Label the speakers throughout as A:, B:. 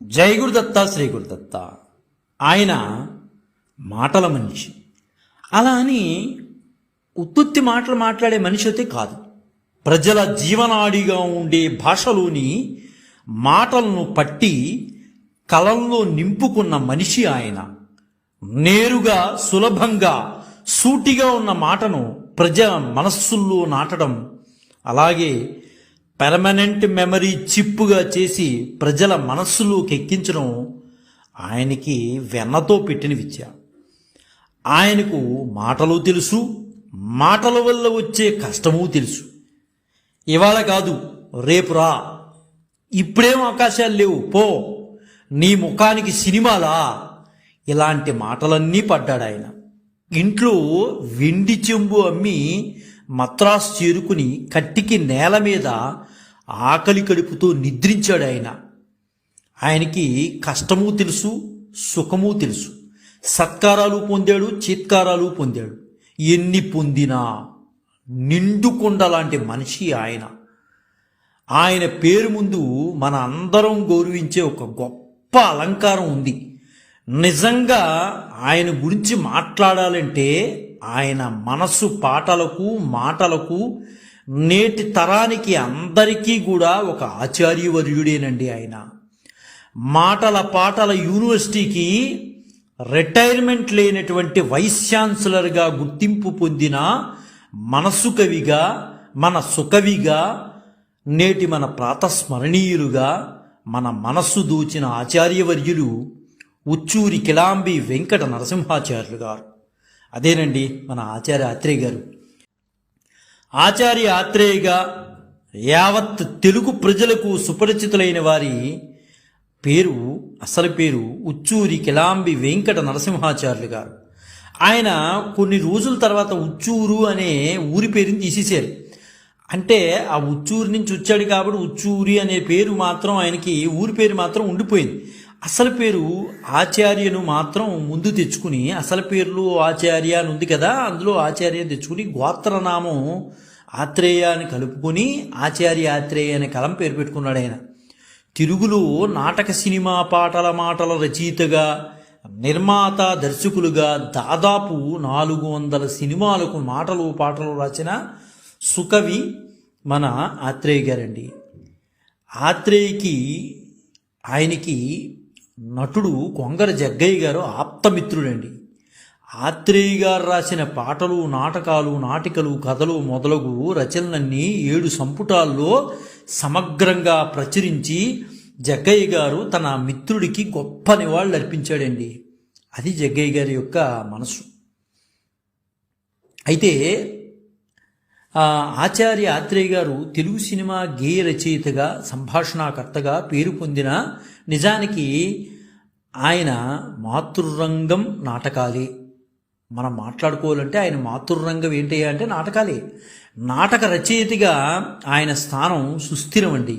A: జై గురుదత్త శ్రీ గురుదత్త. ఆయన మాటల మనిషి. అలా అని ఉత్తుత్తి మాటలు మాట్లాడే మనిషి అయితే కాదు. ప్రజల జీవనాడిగా ఉండే భాషలోని మాటలను పట్టి కలంలో నింపుకున్న మనిషి ఆయన. నేరుగా సులభంగా సూటిగా ఉన్న మాటను ప్రజల మనస్సుల్లో నాటడం, అలాగే పెర్మనెంట్ మెమరీ చిప్పుగా చేసి ప్రజల మనస్సులోకి ఎక్కించడం ఆయనకి వెన్నతో పెట్టిన విద్య. ఆయనకు మాటలు తెలుసు, మాటల వల్ల వచ్చే కష్టము తెలుసు. ఇవాళ కాదు రేపు రా, ఇప్పుడేం అవకాశాలు లేవు పో, నీ ముఖానికి సినిమాలా, ఇలాంటి మాటలన్నీ పడ్డాడు ఆయన. ఇంట్లో వెండి చెంబు అమ్మి మద్రాసు చేరుకుని కట్టికి నేల మీద ఆకలి కడుపుతో నిద్రించాడు ఆయన. ఆయనకి కష్టము తెలుసు, సుఖము తెలుసు. సత్కారాలు పొందాడు, చిత్కారాలు పొందాడు. ఎన్ని పొందినా నిండుకొండ లాంటి మనిషి ఆయన. ఆయన పేరు ముందు మన అందరం గౌరవించే ఒక గొప్ప అలంకారం ఉంది. నిజంగా ఆయన గురించి మాట్లాడాలంటే ఆయన మనసు పాటలకు మాటలకు నేటి తరానికి అందరికీ కూడా ఒక ఆచార్యవర్యుడేనండి ఆయన. మాటల పాటల యూనివర్సిటీకి రిటైర్మెంట్ లేనటువంటి వైస్ ఛాన్సలర్గా గుర్తింపు పొందిన మనసు కవిగా, మన సుకవిగా, నేటి మన ప్రాతస్మరణీయులుగా మన మనస్సు దోచిన ఆచార్యవర్యులు ఉచ్చూరి కిలాంబి వెంకట నరసింహాచార్యులు గారు. అదేనండి మన ఆచార్య ఆత్రేయ గారు. ఆచార్య ఆత్రేయగా యావత్ తెలుగు ప్రజలకు సుపరిచితులైన వారి పేరు, అసలు పేరు ఉచ్చూరి కిలాంబి వెంకట నరసింహాచార్యులు గారు. ఆయన కొన్ని రోజుల తర్వాత ఉచ్చూరు అనే ఊరి పేరుని తీసేశారు. అంటే ఆ ఉచ్చూరు నుంచి వచ్చాడు కాబట్టి ఉచ్చూరి అనే పేరు మాత్రం ఆయనకి, ఊరి పేరు మాత్రం ఉండిపోయింది. అసలు పేరు ఆచార్యను మాత్రం ముందు తెచ్చుకుని, అసలు పేర్లు ఆచార్య అని ఉంది కదా, అందులో ఆచార్య తెచ్చుకుని గోత్రనామం ఆత్రేయ అని కలుపుకొని ఆచార్య ఆత్రేయ అనే కలం పేరు పెట్టుకున్నాడు ఆయన. తెలుగులో నాటక సినిమా పాటల మాటల రచయితగా, నిర్మాత, దర్శకులుగా దాదాపు 400 సినిమాలకు మాటలు పాటలు రాసిన సుకవి మన ఆత్రేయ గారండి. ఆత్రేయకి ఆయనకి నటుడు కొంగర జగ్గయ్య గారు ఆప్తమిత్రుడండి. ఆత్రేయ గారు రాసిన పాటలు, నాటకాలు, నాటికలు, కథలు మొదలగు రచనలన్నీ 7 సంపుటాల్లో సమగ్రంగా ప్రచురించి జగ్గయ్య గారు తన మిత్రుడికి గొప్ప నివాళులు అర్పించాడండి. అది జగ్గయ్య గారి యొక్క మనసు. అయితే ఆచార్య ఆత్రేయ గారు తెలుగు సినిమా గేయ రచయితగా, సంభాషణాకర్తగా పేరు పొందిన, నిజానికి ఆయన మాతృరంగం నాటకాలే. మనం మాట్లాడుకోవాలంటే ఆయన మాతృరంగం ఏంటయ్యా అంటే నాటకాలే. నాటక రచయితగా ఆయన స్థానం సుస్థిరం అండి.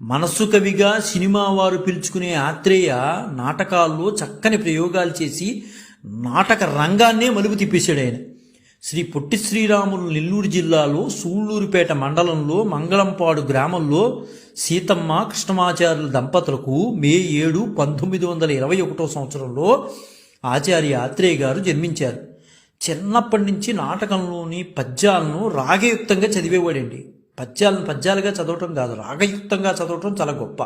A: మనస్సు కవిగా సినిమా వారు పిలుచుకునే ఆత్రేయ నాటకాల్లో చక్కని ప్రయోగాలు చేసి నాటక రంగాన్నే మలుపు తిప్పేశాడు ఆయన. శ్రీ పొట్టి శ్రీరాములు నెల్లూరు జిల్లాలో సూళ్లూరుపేట మండలంలో మంగళంపాడు గ్రామంలో సీతమ్మ కృష్ణమాచార్యుల దంపతులకు మే 7, 1921 సంవత్సరంలో ఆచార్య ఆత్రేయ గారు జన్మించారు. చిన్నప్పటి నుంచి నాటకంలోని పద్యాలను రాగయుక్తంగా చదివేవాడండి. పద్యాలుగా చదవటం కాదు, రాగయుక్తంగా చదవటం చాలా గొప్ప.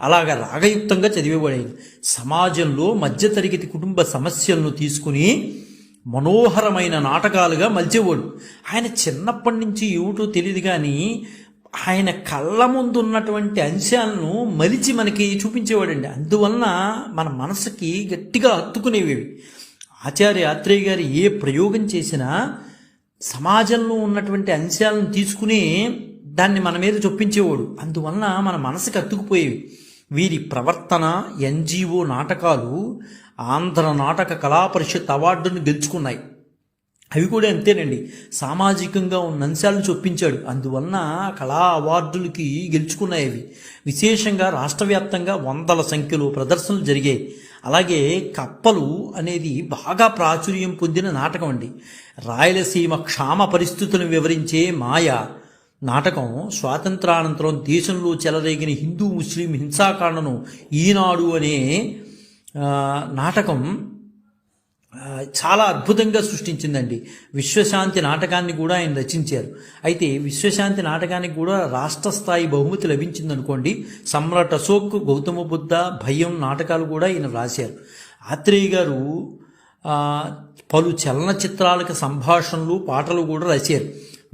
A: అలాగా రాగయుక్తంగా చదివేవాడు. సమాజంలో మధ్యతరగతి కుటుంబ సమస్యలను తీసుకుని మనోహరమైన నాటకాలుగా మలిచేవాడు. ఆయన చిన్నప్పటి నుంచి ఏమిటో తెలియదు కానీ ఆయన కళ్ళ ముందు ఉన్నటువంటి అంశాలను మలిచి మనకి చూపించేవాడండి. అందువలన మన మనసుకి గట్టిగా హత్తుకునేవి. ఆచార్య ఆత్రేయ గారు ఏ ప్రయోగం చేసినా సమాజంలో ఉన్నటువంటి అంశాలను తీసుకుని దాన్ని మన మీద చొప్పించేవాడు. అందువలన మన మనసుకి హత్తుకుపోయేవి. వీరి ప్రవర్తన, ఎన్జిఓ నాటకాలు ఆంధ్ర నాటక కళా పరిషత్ అవార్డును గెలుచుకున్నాయి. అవి కూడా అంతేనండి, సామాజికంగా ఉన్న అంశాలను చొప్పించాడు. అందువలన కళా అవార్డులకి గెలుచుకున్నాయి. అవి విశేషంగా రాష్ట్ర వ్యాప్తంగా 100ల సంఖ్యలో ప్రదర్శనలు జరిగాయి. అలాగే కప్పలు అనేది బాగా ప్రాచుర్యం పొందిన నాటకం అండి. రాయలసీమ క్షామ పరిస్థితులను వివరించే మాయ, నాటకం స్వాతంత్రానంతరం దేశంలో చెలరేగిన హిందూ ముస్లిం హింసాకాండను ఈనాడు అనే నాటకం చాలా అద్భుతంగా సృష్టించిందండి. విశ్వశాంతి నాటకాన్ని కూడా ఆయన రచించారు. అయితే విశ్వశాంతి నాటకానికి కూడా రాష్ట్ర స్థాయి బహుమతి లభించిందనుకోండి. సమ్రాట్ అశోక్, గౌతమ బుద్ధ, భయం నాటకాలు కూడా ఈయన రాశారు. ఆత్రేయ గారు పలు చలనచిత్రాలకు సంభాషణలు, పాటలు కూడా రాశారు.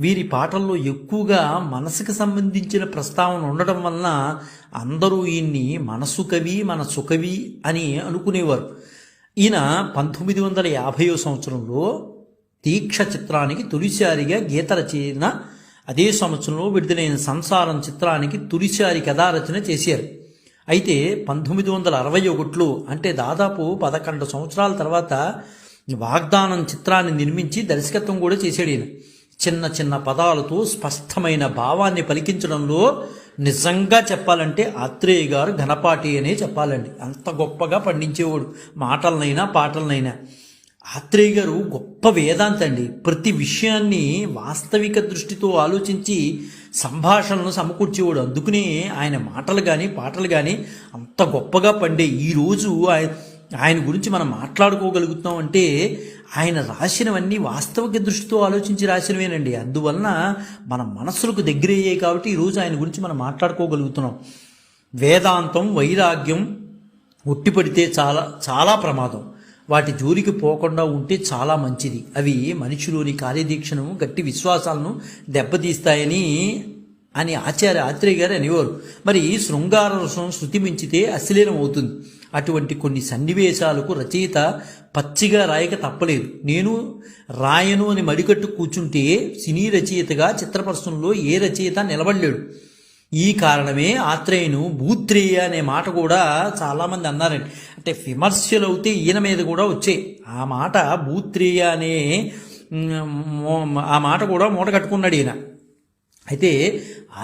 A: వీరి పాటల్లో ఎక్కువగా మనసుకు సంబంధించిన ప్రస్తావన ఉండడం వలన అందరూ ఈయన్ని మనసు కవి, మన సుకవి అని అనుకునేవారు. ఈయన 1950వ సంవత్సరంలో దీక్ష చిత్రానికి తొలిసారిగా గీత రచన, అదే సంవత్సరంలో విడుదలైన సంసారం చిత్రానికి తొలిసారి కథారచన చేశారు. అయితే 1961లో అంటే దాదాపు 11 సంవత్సరాల తర్వాత వాగ్దానం చిత్రాన్ని నిర్మించి దర్శకత్వం కూడా చేశాడు ఈయన. చిన్న చిన్న పదాలతో స్పష్టమైన భావాన్ని పలికించడంలో నిజంగా చెప్పాలంటే ఆత్రేయ గారు ఘనపాటి అనే చెప్పాలండి. అంత గొప్పగా పండించేవాడు మాటలనైనా పాటలనైనా. ఆత్రేయ గారు గొప్ప వేదాంత అండి. ప్రతి విషయాన్ని వాస్తవిక దృష్టితో ఆలోచించి సంభాషణను సమకూర్చేవాడు. అందుకనే ఆయన మాటలు కానీ పాటలు కానీ అంత గొప్పగా పండే. ఈరోజు ఆయన గురించి మనం మాట్లాడుకోగలుగుతాం అంటే ఆయన రాసినవన్నీ వాస్తవిక దృష్టితో ఆలోచించి రాసినవేనండి. అందువలన మన మనస్సులకు దగ్గరయ్యాయి కాబట్టి ఈరోజు ఆయన గురించి మనం మాట్లాడుకోగలుగుతున్నాం. వేదాంతం, వైరాగ్యం ఒట్టిపడితే చాలా చాలా ప్రమాదం. వాటి జోలికి పోకుండా ఉంటే చాలా మంచిది. అవి మనిషిలోని కార్యదీక్షను, గట్టి విశ్వాసాలను దెబ్బతీస్తాయని ఆత్రేయ గారు అనేవారు. మరి శృంగార రసం శృతి మించితే అశ్లీలం అవుతుంది. అటువంటి కొన్ని సన్నివేశాలకు రచయిత పచ్చిగా రాయక తప్పలేదు. నేను రాయను అని మడికట్టు కూర్చుంటే సినీ రచయితగా చిత్రపరిశ్రమలో ఏ రచయిత నిలబడలేడు. ఈ కారణమే ఆత్రేయను భూత్రేయ అనే మాట కూడా చాలామంది అన్నారండి. అంటే విమర్శలు అవుతే ఈయన మీద కూడా వచ్చాయి. ఆ మాట భూత్రేయ అనే ఆ మాట కూడా మూట కట్టుకున్నాడు ఈయన. అయితే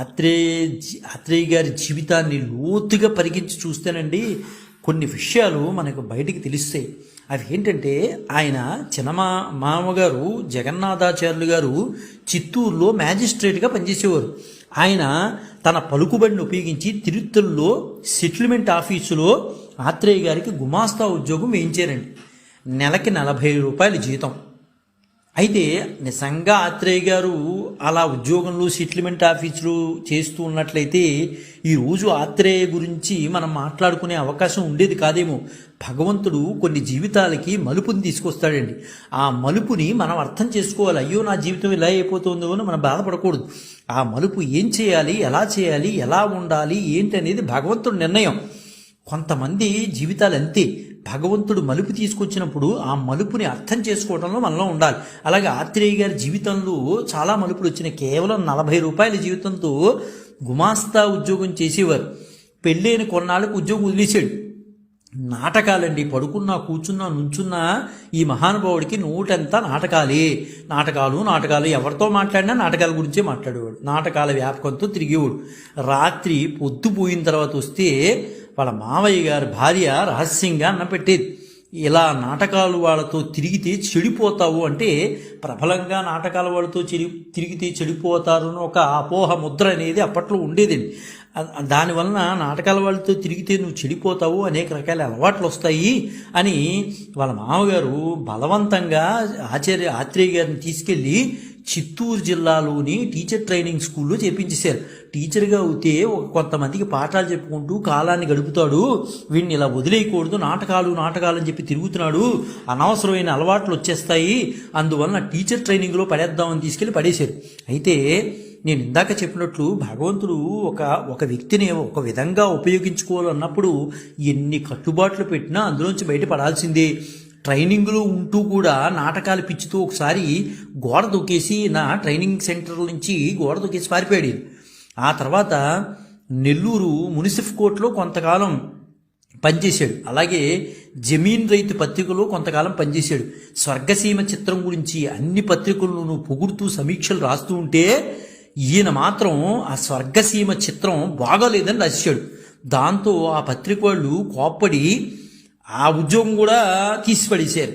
A: ఆత్రేయ గారి జీవితాన్ని లోతుగా పరిగించి చూస్తేనండి కొన్ని విషయాలు మనకు బయటికి తెలుస్తాయి. అవి ఏంటంటే ఆయన మామగారు జగన్నాథాచార్యులు గారు చిత్తూరులో మ్యాజిస్ట్రేట్గా పనిచేసేవారు. ఆయన తన పలుకుబడిని ఉపయోగించి తిరుత్తల్లో సెటిల్మెంట్ ఆఫీసులో ఆత్రేయ గారికి గుమాస్తా ఉద్యోగం వేయించారండి. నెలకి 40 రూపాయలు జీతం. అయితే నిజంగా ఆత్రేయ గారు అలా ఉద్యోగంలో సెటిల్మెంట్ ఆఫీసులు చేస్తూ ఉన్నట్లయితే ఈరోజు ఆత్రేయ గురించి మనం మాట్లాడుకునే అవకాశం ఉండేది కాదేమో. భగవంతుడు కొన్ని జీవితాలకి మలుపుని తీసుకొస్తాడండి. ఆ మలుపుని మనం అర్థం చేసుకోవాలి. అయ్యో నా జీవితం ఇలా అయిపోతుందో అని మనం బాధపడకూడదు. ఆ మలుపు ఏం చేయాలి, ఎలా ఉండాలి ఏంటి అనేది భగవంతుడి నిర్ణయం. కొంతమంది జీవితాలు అంతే. భగవంతుడు మలుపు తీసుకొచ్చినప్పుడు ఆ మలుపుని అర్థం చేసుకోవడంలో మనలో ఉండాలి. అలాగే ఆత్రేయ గారి జీవితంలో చాలా మలుపులు వచ్చినాయి. కేవలం 40 రూపాయల జీవితంతో గుమాస్తా ఉద్యోగం చేసేవారు. పెళ్ళైన కొన్నాళ్ళకు ఉద్యోగం వదిలేశాడు. నాటకాలండి. పడుకున్నా, కూర్చున్నా, నుంచున్నా ఈ మహానుభావుడికి నోటంతా నాటకాలు ఎవరితో మాట్లాడినా నాటకాల గురించే మాట్లాడేవాడు. నాటకాల వ్యాపకంతో తిరిగేవాడు. రాత్రి పొద్దుపోయిన తర్వాత వస్తే వాళ్ళ మావయ్య గారి భార్య రహస్యంగా అన్నం పెట్టేది. ఇలా నాటకాలు వాళ్ళతో తిరిగితే చెడిపోతావు అంటే, ప్రబలంగా నాటకాల వాళ్ళతో తిరిగితే చెడిపోతారు అని ఒక అపోహ ముద్ర అనేది అప్పట్లో ఉండేదండి. దానివలన నాటకాల వాళ్ళతో తిరిగితే నువ్వు చెడిపోతావు, అనేక రకాల అలవాట్లు వస్తాయి అని వాళ్ళ మామగారు బలవంతంగా ఆత్రేయ గారిని తీసుకెళ్ళి చిత్తూరు జిల్లాలోని టీచర్ ట్రైనింగ్ స్కూల్లో చేపించేశారు. టీచర్గా అవుతే కొంతమందికి పాఠాలు చెప్పుకుంటూ కాలాన్ని గడుపుతాడు, వీడిని ఇలా వదిలేయకూడదు, నాటకాలు అని చెప్పి తిరుగుతున్నాడు, అనవసరమైన అలవాట్లు వచ్చేస్తాయి, అందువలన టీచర్ ట్రైనింగ్లో పడేద్దామని తీసుకెళ్ళి పడేశారు. అయితే నేను ఇందాక చెప్పినట్లు భగవంతుడు ఒక వ్యక్తిని ఒక విధంగా ఉపయోగించుకోవాలన్నప్పుడు ఎన్ని కట్టుబాట్లు పెట్టినా అందులోంచి బయటపడాల్సిందే. ట్రైనింగ్లో ఉంటూ కూడా నాటకాల పిచ్చితో ఒకసారి గోడ దూకేసి నా ట్రైనింగ్ సెంటర్ నుంచి గోడ దూకేసి పారిపోయాడు. ఆ తర్వాత నెల్లూరు మున్సిఫ్ కోర్టులో కొంతకాలం పనిచేశాడు. అలాగే జమీన్ రైతు పత్రికలో కొంతకాలం పనిచేశాడు. స్వర్గసీమ చిత్రం గురించి అన్ని పత్రికలను పొగుడుతూ సమీక్షలు రాస్తూ ఉంటే ఈయన మాత్రం ఆ స్వర్గసీమ చిత్రం బాగాలేదని రాశాడు. దాంతో ఆ పత్రిక వాళ్ళు కోప్పడి ఆ ఉద్యోగం కూడా తీసిపడేశారు.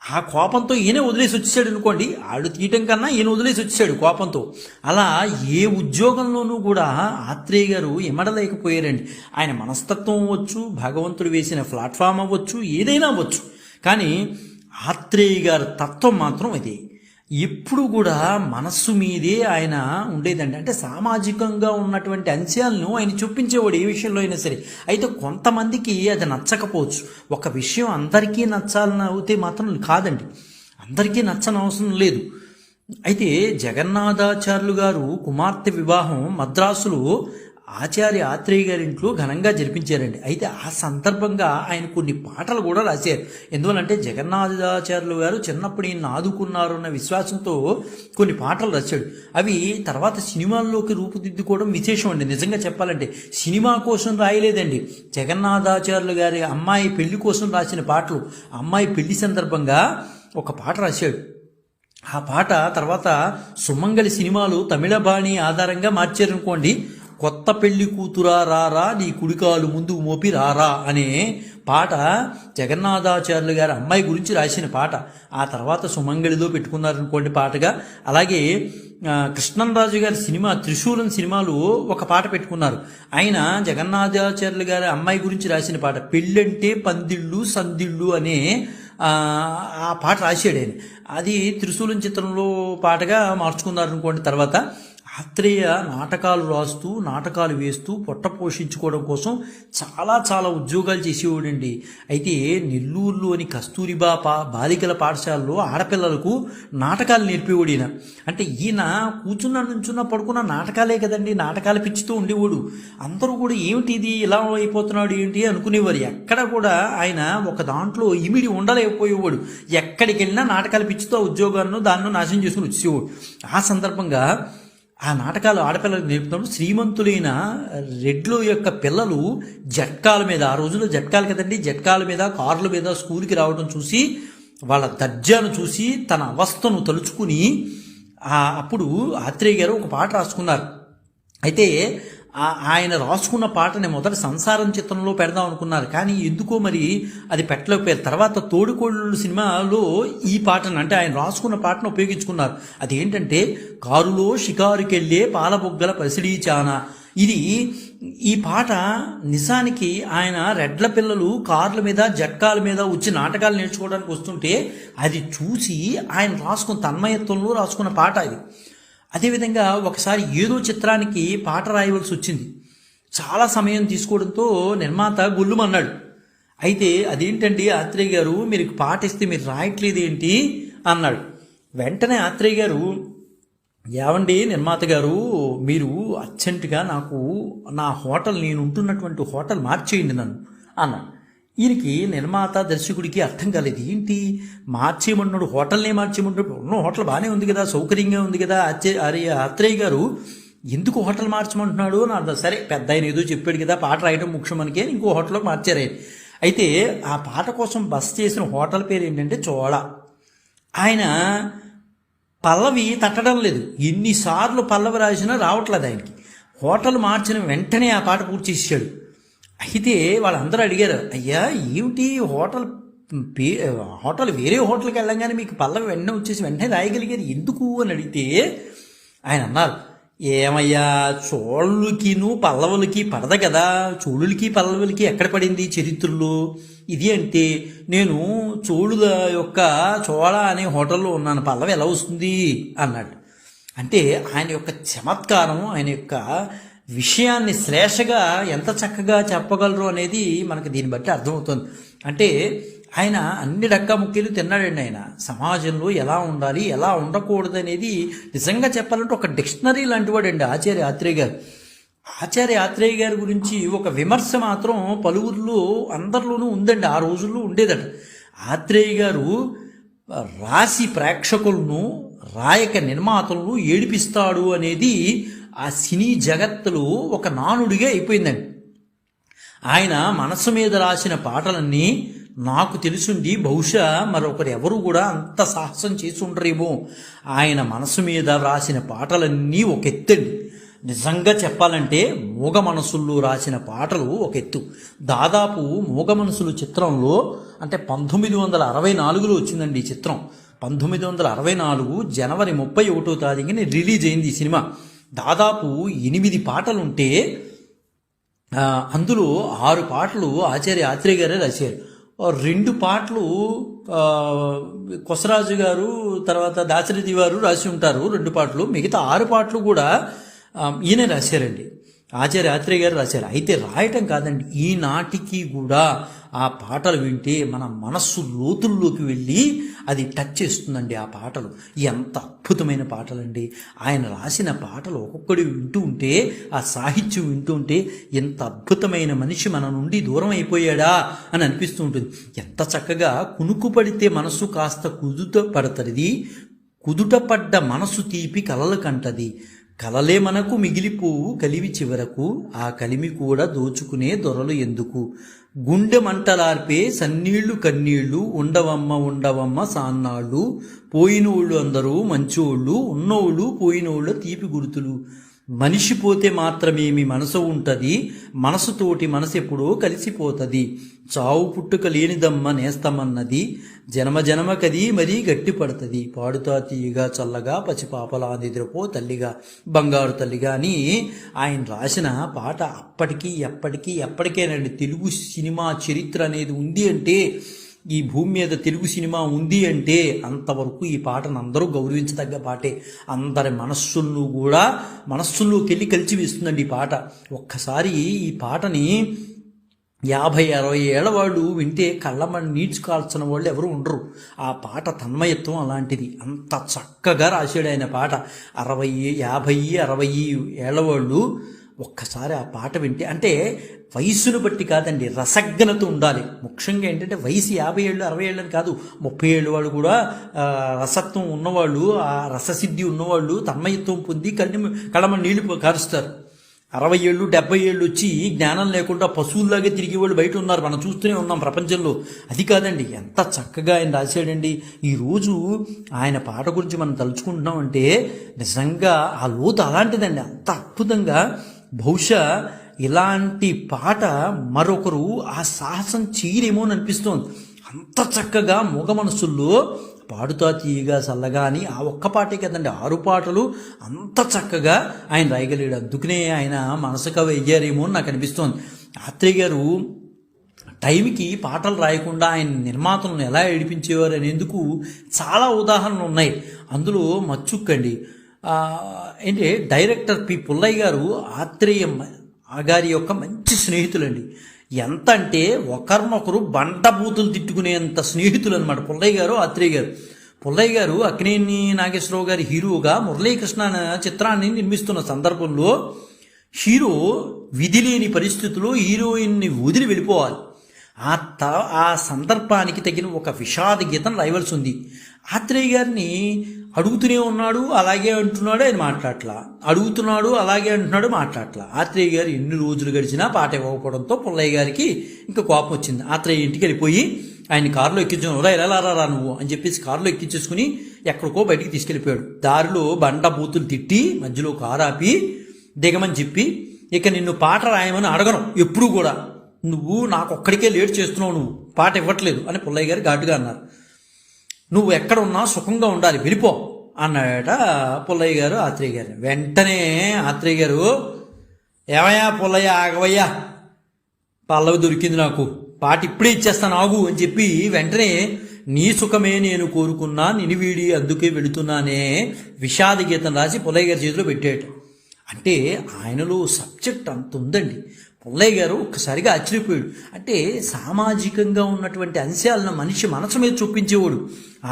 A: ఆ కోపంతో ఈయన వదిలేసి వచ్చేసాడు అనుకోండి, ఆడు తీయటం కన్నా ఈయన వదిలేసి వచ్చేసాడు కోపంతో. అలా ఏ ఉద్యోగంలోనూ కూడా ఆత్రేయ గారు ఇమడలేకపోయారండి. ఆయన మనస్తత్వం అవ్వచ్చు, భగవంతుడు వేసిన ప్లాట్ఫామ్ అవ్వచ్చు, ఏదైనా అవ్వచ్చు, కానీ ఆత్రేయ గారి తత్వం మాత్రం అదే. ఎప్పుడు కూడా మనస్సు మీదే ఆయన ఉండేదండి. అంటే సామాజికంగా ఉన్నటువంటి అంశాలను ఆయన చూపించేవాడు ఏ విషయంలో అయినా సరే. అయితే కొంతమందికి అది నచ్చకపోవచ్చు. ఒక విషయం అందరికీ నచ్చాలని అవుతే మాత్రం కాదండి, అందరికీ నచ్చని అవసరం లేదు. అయితే జగన్నాథాచార్యులు గారు కుమార్తె వివాహం మద్రాసులో ఆచార్య ఆత్రేయ గారి ఇంట్లో ఘనంగా జరిపించారండి. అయితే ఆ సందర్భంగా ఆయన కొన్ని పాటలు కూడా రాశారు. ఎందువలంటే జగన్నాథాచార్యులు గారు చిన్నప్పుడు ఈయన ఆదుకున్నారు అన్న విశ్వాసంతో కొన్ని పాటలు రాశాడు. అవి తర్వాత సినిమాల్లోకి రూపుదిద్దుకోవడం విశేషం అండి. నిజంగా చెప్పాలంటే సినిమా కోసం రాయలేదండి, జగన్నాథాచార్యులు గారి అమ్మాయి పెళ్లి కోసం రాసిన పాటలు. అమ్మాయి పెళ్లి సందర్భంగా ఒక పాట రాశాడు. ఆ పాట తర్వాత సుమంగళి సినిమాలు తమిళ బాణి ఆధారంగా మార్చారనుకోండి. కొత్త పెళ్లి కూతురా రారా నీ కుడికాలు ముందు మోపి రారా అనే పాట జగన్నాథాచార్యులు గారి అమ్మాయి గురించి రాసిన పాట. ఆ తర్వాత సుమంగళిలో పెట్టుకున్నారనుకోండి పాటగా. అలాగే కృష్ణంరాజు గారి సినిమా త్రిశూలం సినిమాలు ఒక పాట పెట్టుకున్నారు. ఆయన జగన్నాథాచార్యులు గారి అమ్మాయి గురించి రాసిన పాట పెళ్ళంటే పందిళ్ళు సందిళ్ళు అనే ఆ పాట రాశాడు ఆయన. అది త్రిశూలం చిత్రంలో పాటగా మార్చుకున్నారనుకోండి. తర్వాత ఆత్రేయ నాటకాలు రాస్తూ నాటకాలు వేస్తూ పొట్ట పోషించుకోవడం కోసం చాలా చాలా ఉద్యోగాలు చేసేవాడండి. అయితే నెల్లూరులోని కస్తూరిబా బాలికల పాఠశాలలో ఆడపిల్లలకు నాటకాలు నేర్పేవాడు ఈయన. అంటే ఈయన కూర్చున్న నుంచున్న పడుకున్న నాటకాలే కదండి, నాటకాలు పిచ్చితో ఉండేవాడు. అందరూ కూడా ఏమిటి ఇది ఇలా అయిపోతున్నాడు ఏంటి అనుకునేవారు. ఎక్కడ కూడా ఆయన ఒక దాంట్లో ఇమిడి ఉండలేకపోయేవాడు. ఎక్కడికి వెళ్ళినా నాటకాల పిచ్చితో ఉద్యోగాలను దాన్ని నాశనం చేసుకుని వచ్చేవాడు. ఆ సందర్భంగా ఆ నాటకాలు ఆడపిల్లలకు నేర్పుతున్నప్పుడు శ్రీమంతులైన రెడ్ల యొక్క పిల్లలు జట్కాల మీద, ఆ రోజుల్లో జట్కాలు కదండి, జట్కాల మీద కార్ల మీద స్కూల్కి రావడం చూసి వాళ్ళ దర్జాను చూసి తన అవస్థను తలుచుకుని అప్పుడు ఆత్రేయ గారు ఒక పాట రాసుకున్నారు. అయితే ఆయన రాసుకున్న పాటని మొదటి సంసారం చిత్రంలో పెడదాం అనుకున్నారు, కానీ ఎందుకో మరి అది పెట్టలేకపోయారు. తర్వాత తోడుకోళ్ళు సినిమాలో ఈ పాటను, అంటే ఆయన రాసుకున్న పాటను ఉపయోగించుకున్నారు. అదేంటంటే కారులో షికారుకెళ్ళే పాలబొగ్గల పసిడి చానా. ఈ పాట నిజానికి ఆయన రెడ్ల పిల్లలు కార్ల మీద జట్కాల మీద వచ్చి నాటకాలు నేర్చుకోవడానికి వస్తుంటే అది చూసి ఆయన రాసుకున్న తన్మయత్వంలో రాసుకున్న పాట ఇది. అదేవిధంగా ఒకసారి ఏదో చిత్రానికి పాట రాయవలసి వచ్చింది. చాలా సమయం తీసుకోవడంతో నిర్మాత గొల్లుమన్నాడు. అయితే అదేంటండి ఆత్రేయ గారు, మీరు పాట ఇస్తే మీరు రాయట్లేదు ఏంటి అన్నాడు. వెంటనే ఆత్రేయ గారు, ఏవండి నిర్మాత గారు, మీరు అర్జెంటుగా నాకు నా హోటల్, నేను ఉంటున్నటువంటి హోటల్ మార్చేయండి నన్ను అన్నాడు. ఈయనకి నిర్మాత దర్శకుడికి అర్థం కాలేదు. ఏంటి మార్చేయమన్నాడు, హోటల్నే మార్చేయమంటాడు, ఉన్న హోటల్ బాగానే ఉంది కదా, సౌకర్యంగా ఉంది కదా, ఆత్రేయ గారు ఎందుకు హోటల్ మార్చమంటున్నాడు అని అర్థం. సరే పెద్ద ఆయన ఏదో చెప్పాడు కదా, పాట రాయడం ముఖ్యం మనకే, ఇంకో హోటల్లోకి మార్చారు. అయితే ఆ పాట కోసం బస్ చేసిన హోటల్ పేరు ఏంటంటే చోళ. ఆయన పల్లవి తట్టడం లేదు, ఎన్నిసార్లు పల్లవి రాసినా రావట్లేదు ఆయనకి. హోటల్ మార్చిన వెంటనే ఆ పాట పూర్తి చేసాడు. అయితే వాళ్ళందరూ అడిగారు, అయ్యా ఏమిటి హోటల్ వేరే హోటల్కి వెళ్ళంగానే మీకు పల్లవి వెంటనే వచ్చేసి వెంటనే రాయగలిగారు ఎందుకు అని అడిగితే ఆయన అన్నారు, ఏమయ్యా చోళ్ళుకిను పల్లవులకి పడదు కదా, చోళులకి పల్లవులకి ఎక్కడ పడింది చరిత్రలో ఇది అంటే, నేను చోళుల యొక్క చోళ అనే హోటల్లో ఉన్నాను, పల్లవి ఎలా వస్తుంది అన్నాడు. అంటే ఆయన యొక్క చమత్కారం, ఆయన యొక్క విషయాన్ని శ్లేషగా ఎంత చక్కగా చెప్పగలరు అనేది మనకు దీన్ని బట్టి అర్థమవుతుంది. అంటే ఆయన అన్ని డక్కా ముక్కీలు తిన్నాడండి. ఆయన సమాజంలో ఎలా ఉండాలి ఎలా ఉండకూడదు అనేది నిజంగా చెప్పాలంటే ఒక డిక్షనరీ లాంటి వాడండి ఆచార్య ఆత్రేయ గారు. ఆచార్య ఆత్రేయ గారి గురించి ఒక విమర్శ మాత్రం పలువురిలో అందరిలోనూ ఉందండి, ఆ రోజుల్లో ఉండేదట. ఆత్రేయ గారు రాసి ప్రేక్షకులను రాయక నిర్మాతలను ఏడిపిస్తాడు అనేది ఆ సినీ జగత్తులో ఒక నానుడిగా అయిపోయిందండి. ఆయన మనసు మీద రాసిన పాటలన్నీ నాకు తెలుసుండి బహుశా మరొకరు ఎవరు కూడా అంత సాహసం చేసి ఉండరేమో. ఆయన మనసు మీద రాసిన పాటలన్నీ ఒక ఎత్తండి. నిజంగా చెప్పాలంటే మూగ మనసుల్లో రాసిన పాటలు ఒక ఎత్తు. దాదాపు మూగ మనసులు చిత్రంలో అంటే 1964లో వచ్చిందండి ఈ చిత్రం. 1964 జనవరి 31వ తారీఖున రిలీజ్ అయింది ఈ సినిమా. దాదాపు 8 పాటలుంటే అందులో 6 పాటలు ఆచార్య ఆత్రేయ గారే రాశారు. 2 పాటలు కొసరాజు గారు తర్వాత దాశరథి వారు రాసి ఉంటారు 2 పాటలు. మిగతా 6 పాటలు కూడా ఈయనే రాశారండి, ఆచార్య ఆత్రేయ గారు రాశారు. అయితే రాయటం కాదండి, ఈనాటికి కూడా ఆ పాటలు వింటే మన మనస్సు లోతుల్లోకి వెళ్ళి అది టచ్ చేస్తుందండి. ఆ పాటలు ఎంత అద్భుతమైన పాటలండి. ఆయన రాసిన పాటలు ఒక్కొక్కటి వింటూ ఉంటే, ఆ సాహిత్యం వింటూ ఉంటే ఎంత అద్భుతమైన మనిషి మన నుండి దూరం అయిపోయాడా అని అనిపిస్తూ ఉంటుంది. ఎంత చక్కగా కునుకు పడితే మనస్సు కాస్త కుదుట పడతది, కుదుట పడ్డ మనసు తీపి కలలు కంటది, కలలే మనకు మిగిలిపోవు కలివి చివరకు, ఆ కలిమి కూడా దోచుకునే దొరలు ఎందుకు, గుండె మంటలార్పే సన్నీళ్లు కన్నీళ్లు, ఉండవమ్మ సాన్నాళ్ళు, పోయినోళ్ళు అందరూ మంచోళ్ళు, ఉన్నోళ్ళు పోయినోళ్ళ తీపి గుర్తులు, మనిషి పోతే మాత్రమేమి మనసు ఉంటది, మనసుతోటి మనసు ఎప్పుడో కలిసిపోతది, చావు పుట్టుక లేనిదమ్మ నేస్తమన్నది, జనమకది మరీ గట్టి పడుతుంది, పాడుతా తీయగా చల్లగా పసిపాపలా నిద్రపో తల్లిగా బంగారు తల్లిగా అని ఆయన రాసిన పాట అప్పటికీ ఎప్పటికేనండి. తెలుగు సినిమా చరిత్ర అనేది ఉంది అంటే, ఈ భూమి మీద తెలుగు సినిమా ఉంది అంటే అంతవరకు ఈ పాటను అందరూ గౌరవించదగ్గ పాటే. అందరి మనస్సుల్లోకి వెళ్ళి కలిసి వేస్తుందండి ఈ పాట. ఒక్కసారి ఈ పాటని 50-60 ఏళ్ల వాళ్ళు వింటే కళ్ళమని నీడ్చుకోవాల్సిన వాళ్ళు ఎవరు ఉండరు. ఆ పాట తన్మయత్వం అలాంటిది. అంత చక్కగా రాశాడు ఆయన పాట. 50-60 ఏళ్ల వాళ్ళు ఒక్కసారి ఆ పాట వింటే, అంటే వయసును బట్టి కాదండి, రసజ్ఞత ఉండాలి. ముఖ్యంగా ఏంటంటే వయసు 50 ఏళ్ళు 60 ఏళ్ళని కాదు, 30 ఏళ్ళు వాళ్ళు కూడా రసత్వం ఉన్నవాళ్ళు, ఆ రససిద్ధి ఉన్నవాళ్ళు తన్మయత్వం పొంది కళ్ళమ నీళ్లు కారుస్తారు. 60 ఏళ్ళు 70 ఏళ్ళు వచ్చి జ్ఞానం లేకుండా పశువుల్లాగే తిరిగే వాళ్ళు బయట ఉన్నారు, మనం చూస్తూనే ఉన్నాం ప్రపంచంలో. అది కాదండి, ఎంత చక్కగా ఆయన రాశాడండి. ఈరోజు ఆయన పాట గురించి మనం తలుచుకుంటున్నామంటే నిజంగా ఆ లోతు అలాంటిదండి, అంత అద్భుతంగా. బహుశా ఇలాంటి పాట మరొకరు ఆ సాహసం చేయరేమో అని అనిపిస్తోంది. అంత చక్కగా మూగ మనసుల్లో పాడుతా తీయగా చల్లగా అని ఆ ఒక్క పాటే కదండి, 6 పాటలు అంత చక్కగా ఆయన రాయగలిగాడు. అందుకనే ఆయన మనసుగా వెయ్యారేమో అని నాకు అనిపిస్తోంది. ఆత్రేయ గారు టైంకి పాటలు రాయకుండా ఆయన నిర్మాతలను ఎలా ఏడిపించేవారు అనేందుకు చాలా ఉదాహరణలు ఉన్నాయి. అందులో మచ్చుక్కండి ఏంటి, డైరెక్టర్ పి పుల్లయ్య గారు ఆత్రేయ గారి యొక్క మంచి స్నేహితులండి. ఎంత అంటే ఒకరినొకరు బండబూతులు తిట్టుకునేంత స్నేహితులు అనమాట పుల్లయ్య గారు ఆత్రేయ గారు. పుల్లయ్య గారు అక్కినేని నాగేశ్వరరావు గారి హీరోగా మురళీకృష్ణ చిత్రాన్ని నిర్మిస్తున్న సందర్భంలో హీరో విధి లేని పరిస్థితుల్లో హీరోయిన్ని వదిలి వెళ్ళిపోవాలి. ఆ సందర్భానికి తగిన ఒక విషాద గీతం రాయవలసి ఉంది. ఆత్రేయ గారిని అడుగుతూనే ఉన్నాడు, అలాగే అంటున్నాడు, ఆయన మాట్లాడలా, అడుగుతున్నాడు, అలాగే అంటున్నాడు, మాట్లాడలా. ఆత్రేయ గారు ఎన్ని రోజులు గడిచినా పాట ఇవ్వకపోవడంతో పుల్లయ్య గారికి ఇంకా కోపం వచ్చింది. ఆత్రేయ ఇంటికి వెళ్ళిపోయి ఆయన కారులో ఎక్కించుకుని ఎలా రా నువ్వు అని చెప్పేసి కారులో ఎక్కించేసుకుని ఎక్కడికో బయటికి తీసుకెళ్ళిపోయాడు. దారిలో బండ బూతులు తిట్టి మధ్యలో కారు ఆపి దిగమని చెప్పి, ఇక నిన్ను పాట రాయమని అడగను ఎప్పుడు కూడా, నువ్వు నాకు ఒక్కడికే లేట్ చేస్తున్నావు, నువ్వు పాట ఇవ్వట్లేదు అని పుల్లయ్య గారు ఘాటుగా అన్నారు. నువ్వు ఎక్కడ ఉన్నా సుఖంగా ఉండాలి, వెళ్ళిపో అన్నాడట పుల్లయ్య గారు ఆత్రేయ గారిని. వెంటనే ఆత్రేయ గారు, ఏమయ్యా పుల్లయ్య ఆగవయ్యా, పల్లవి దొరికింది నాకు, పాట ఇప్పుడే ఇచ్చేస్తాను ఆగు అని చెప్పి వెంటనే నీ సుఖమే నేను కోరుకున్నా నినివీడి అందుకే వెళుతున్నానే విషాద గీతం రాసి పుల్లయ్య గారి చేతిలో పెట్టాడు. అంటే ఆయనలో సబ్జెక్ట్ అంత ఉందండి. పుల్లయ్య గారు ఒక్కసారిగా ఆశ్చర్యపోయాడు. అంటే సామాజికంగా ఉన్నటువంటి అంశాలను మనిషి మనసు మీద చూపించేవాడు.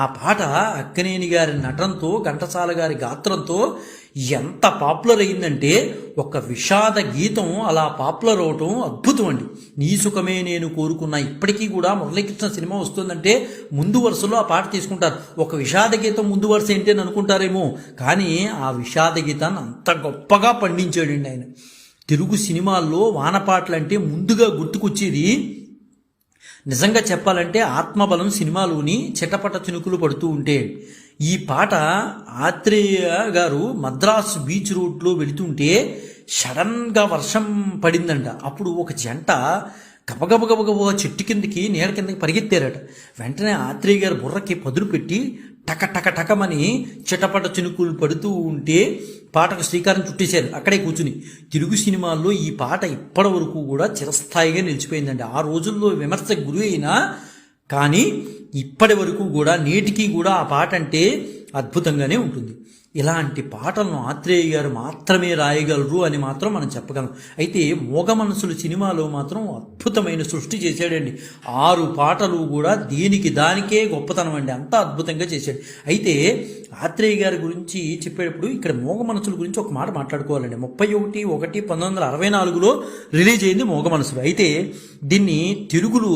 A: ఆ పాట అక్కినేని గారి నటనతో, ఘంటసాల గారి గాత్రంతో ఎంత పాపులర్ అయిందంటే, ఒక విషాద గీతం అలా పాపులర్ అవటం అద్భుతం అండి. నీ సుఖమే నేను కోరుకున్నా. ఇప్పటికీ కూడా మురళీకృష్ణ సినిమా వస్తుందంటే ముందు వరుసలో ఆ పాట తీసుకుంటారు. ఒక విషాద గీతం ముందు వరుస ఏంటి అని అనుకుంటారేమో, కానీ ఆ విషాద గీతాన్ని అంత గొప్పగా పండించాడండి ఆయన. తెలుగు సినిమాల్లో వానపాటలు అంటే ముందుగా గుర్తుకొచ్చేది, నిజంగా చెప్పాలంటే ఆత్మబలం సినిమాలోని చిటపట చినుకులు పడుతూ ఉంటే, ఈ పాట ఆత్రేయ గారు మద్రాసు బీచ్ రోడ్లో వెళుతుంటే సడన్గా వర్షం పడిందంట. అప్పుడు ఒక జంట గబగబగబగబ చెట్టు కిందకి నీడ కిందకి పరిగెత్తారట. వెంటనే ఆత్రేయ గారు బుర్రకి పదులు పెట్టి టక టక టకమని చిటపట చినుకులు పడుతూ ఉంటే పాటకు శ్రీకారం చుట్టేశారు అక్కడే కూర్చుని. తెలుగు సినిమాల్లో ఈ పాట ఇప్పటి వరకు కూడా చిరస్థాయిగా నిలిచిపోయిందండి. ఆ రోజుల్లో విమర్శకు గురి అయినా కానీ ఇప్పటి వరకు కూడా నేటికి కూడా ఆ పాట అంటే అద్భుతంగానే ఉంటుంది. ఇలాంటి పాటలను ఆత్రేయ గారు మాత్రమే రాయగలరు అని మాత్రం మనం చెప్పగలం. అయితే మోగ మనసులు సినిమాలో మాత్రం అద్భుతమైన సృష్టి చేశాడండి. 6 పాటలు కూడా దీనికి దానికే గొప్పతనం అండి, అంత అద్భుతంగా చేశాడు. అయితే ఆత్రేయ గారి గురించి చెప్పేటప్పుడు ఇక్కడ మోగ మనసుల గురించి ఒక మాట మాట్లాడుకోవాలండి. 31/1/1964లో రిలీజ్ అయింది మోగ మనసులు. అయితే దీన్ని తెలుగులో